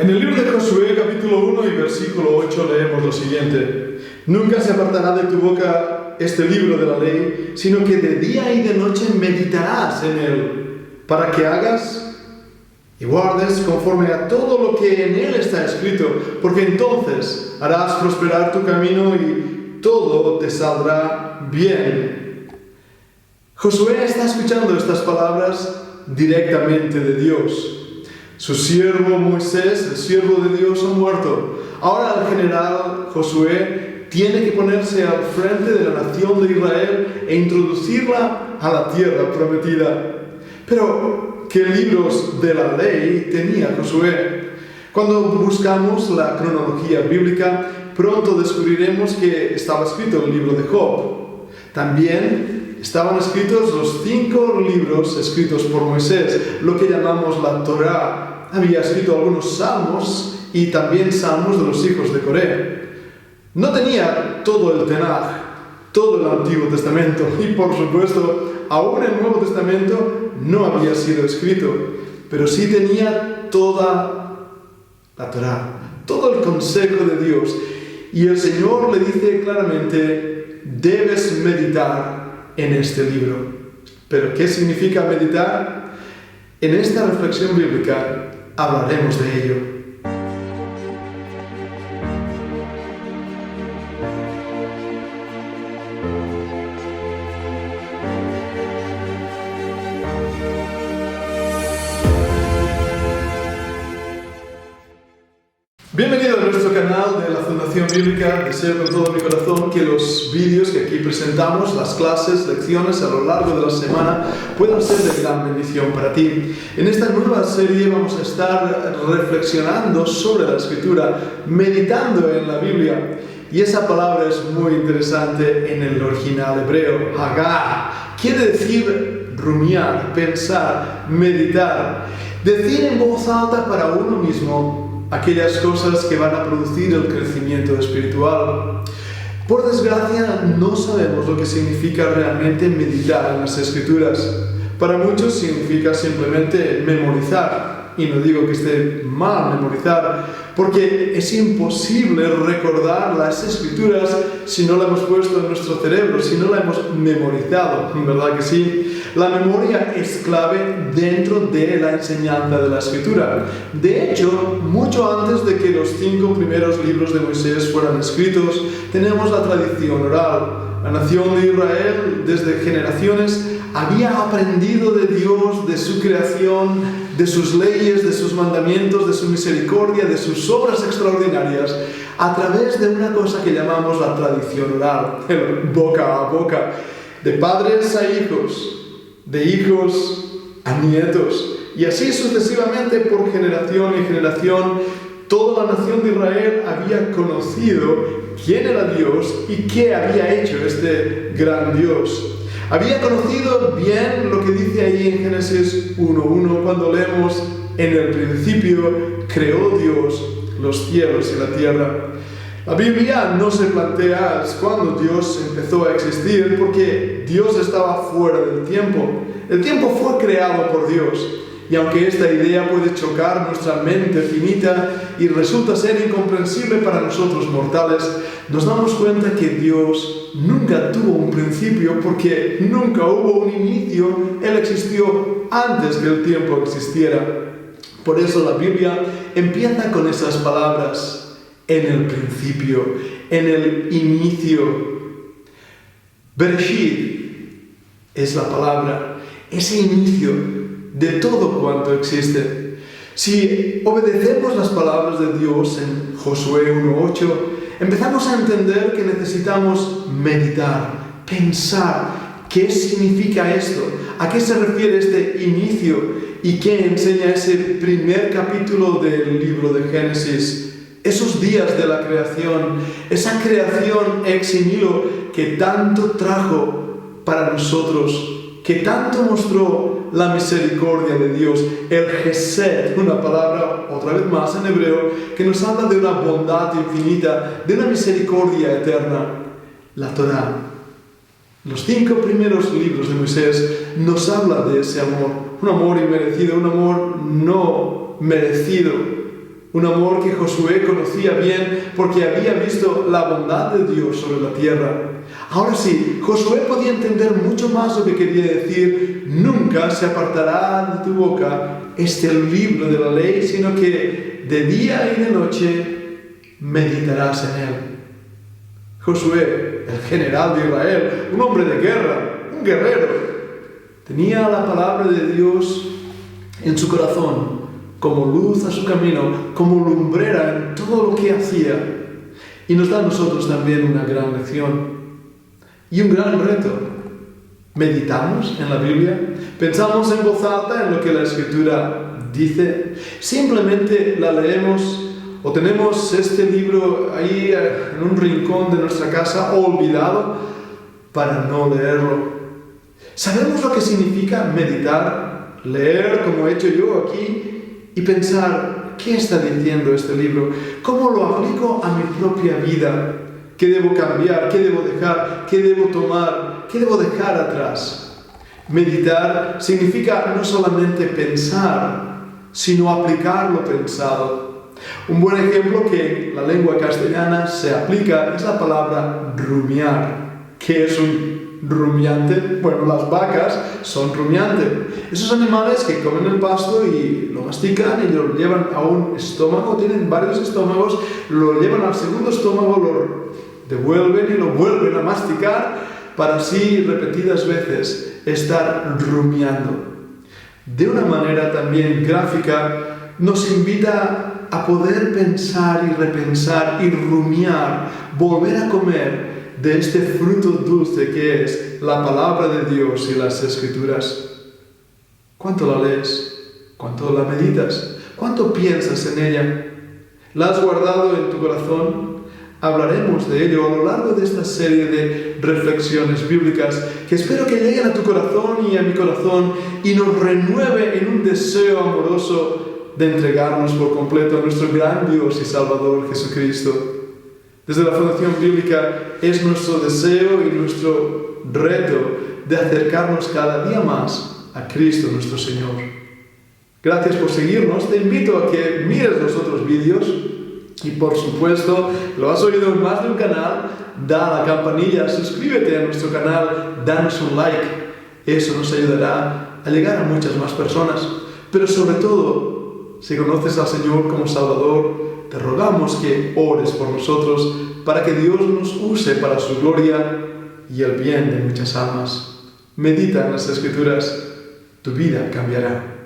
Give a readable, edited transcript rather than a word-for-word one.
En el libro de Josué, capítulo 1 y versículo 8, leemos lo siguiente: Nunca se apartará de tu boca este libro de la ley, sino que de día y de noche meditarás en él, para que hagas y guardes conforme a todo lo que en él está escrito, porque entonces harás prosperar tu camino y todo te saldrá bien. Josué está escuchando estas palabras directamente de Dios. Su siervo Moisés, el siervo de Dios, ha muerto. Ahora el general Josué tiene que ponerse al frente de la nación de Israel e introducirla a la tierra prometida. Pero, ¿qué libros de la ley tenía Josué? Cuando buscamos la cronología bíblica, pronto descubriremos que estaba escrito el libro de Job. También estaban escritos los 5 libros escritos por Moisés, lo que llamamos la Torá. Había escrito algunos salmos y también salmos de los hijos de Coré. No tenía todo el Tanaj, todo el Antiguo Testamento, y por supuesto, aún el Nuevo Testamento no había sido escrito, pero sí tenía toda la Torá, todo el consejo de Dios. Y el Señor le dice claramente: debes meditar en este libro. ¿Pero qué significa meditar? En esta reflexión bíblica hablaremos de ello. Bienvenido a nuestro canal de la Fundación Bíblica. Deseo con todo mi corazón que los vídeos que aquí presentamos, las clases, lecciones a lo largo de la semana, puedan ser de gran bendición para ti. En esta nueva serie vamos a estar reflexionando sobre la Escritura, meditando en la Biblia. Y esa palabra es muy interesante en el original hebreo, hagah. Quiere decir rumiar, pensar, meditar, decir en voz alta para uno mismo aquellas cosas que van a producir el crecimiento espiritual. Por desgracia, no sabemos lo que significa realmente meditar en las Escrituras. Para muchos significa simplemente memorizar. Y no digo que esté mal memorizar, porque es imposible recordar las Escrituras si no la hemos puesto en nuestro cerebro, si no la hemos memorizado, ¿verdad que sí? La memoria es clave dentro de la enseñanza de la Escritura. De hecho, mucho antes de que los 5 primeros libros de Moisés fueran escritos, tenemos la tradición oral. La nación de Israel, desde generaciones, había aprendido de Dios, de su creación, de sus leyes, de sus mandamientos, de su misericordia, de sus obras extraordinarias, a través de una cosa que llamamos la tradición oral, el boca a boca, de padres a hijos, de hijos a nietos, y así sucesivamente por generación y generación. Toda la nación de Israel había conocido quién era Dios y qué había hecho este gran Dios. Había conocido bien lo que dice ahí en Génesis 1:1, cuando leemos: en el principio creó Dios los cielos y la tierra. La Biblia no se plantea cuándo Dios empezó a existir, porque Dios estaba fuera del tiempo. El tiempo fue creado por Dios. Y aunque esta idea puede chocar nuestra mente finita y resulta ser incomprensible para nosotros mortales, nos damos cuenta que Dios nunca tuvo un principio, porque nunca hubo un inicio. Él existió antes que el tiempo existiera. Por eso la Biblia empieza con esas palabras: en el principio, en el inicio. Bereshit es la palabra, ese inicio de todo cuanto existe. Si obedecemos las palabras de Dios en Josué 1:8, empezamos a entender que necesitamos meditar, pensar qué significa esto, a qué se refiere este inicio y qué enseña ese primer capítulo del libro de Génesis. Esos días de la creación, esa creación ex nihilo que tanto trajo para nosotros, que tanto mostró la misericordia de Dios, el Gesed, una palabra otra vez más en hebreo que nos habla de una bondad infinita, de una misericordia eterna. La Torá, los 5 primeros libros de Moisés, nos habla de ese amor, un amor inmerecido, un amor no merecido, Un amor que Josué conocía bien porque había visto la bondad de Dios sobre la tierra. Ahora sí, Josué podía entender mucho más lo que quería decir: nunca se apartará de tu boca este libro de la ley, sino que de día y de noche meditarás en él. Josué, el general de Israel, un hombre de guerra, un guerrero, tenía la palabra de Dios en su corazón como luz a su camino, como lumbrera en todo lo que hacía. Y nos da a nosotros también una gran lección y un gran reto. ¿Meditamos en la Biblia? ¿Pensamos en voz alta en lo que la Escritura dice? ¿Simplemente la leemos o tenemos este libro ahí en un rincón de nuestra casa olvidado para no leerlo? ¿Sabemos lo que significa meditar? Leer como he hecho yo aquí y pensar: ¿qué está diciendo este libro? ¿Cómo lo aplico a mi propia vida? ¿Qué debo cambiar? ¿Qué debo dejar? ¿Qué debo tomar? ¿Qué debo dejar atrás? Meditar significa no solamente pensar, sino aplicar lo pensado. Un buen ejemplo que en la lengua castellana se aplica es la palabra rumiar. ¿Qué es un rumiante? Bueno, las vacas son rumiantes. Esos animales que comen el pasto y lo mastican y lo llevan a un estómago, tienen varios estómagos, lo llevan al segundo estómago, lo devuelven y lo vuelven a masticar para así repetidas veces estar rumiando. De una manera también gráfica, nos invita a poder pensar y repensar y rumiar, volver a comer de este fruto dulce que es la palabra de Dios y las Escrituras. ¿Cuánto la lees? ¿Cuánto la meditas? ¿Cuánto piensas en ella? ¿La has guardado en tu corazón? Hablaremos de ello a lo largo de esta serie de reflexiones bíblicas que espero que lleguen a tu corazón y a mi corazón y nos renueve en un deseo amoroso de entregarnos por completo a nuestro gran Dios y Salvador Jesucristo. Desde la Fundación Bíblica es nuestro deseo y nuestro reto de acercarnos cada día más a Cristo nuestro Señor. Gracias por seguirnos. Te invito a que mires los otros vídeos y, por supuesto, lo has oído en más de un canal, da a la campanilla, suscríbete a nuestro canal, danos un like. Eso nos ayudará a llegar a muchas más personas. Pero sobre todo, si conoces al Señor como Salvador, te rogamos que ores por nosotros para que Dios nos use para su gloria y el bien de muchas almas. Medita en las Escrituras, tu vida cambiará.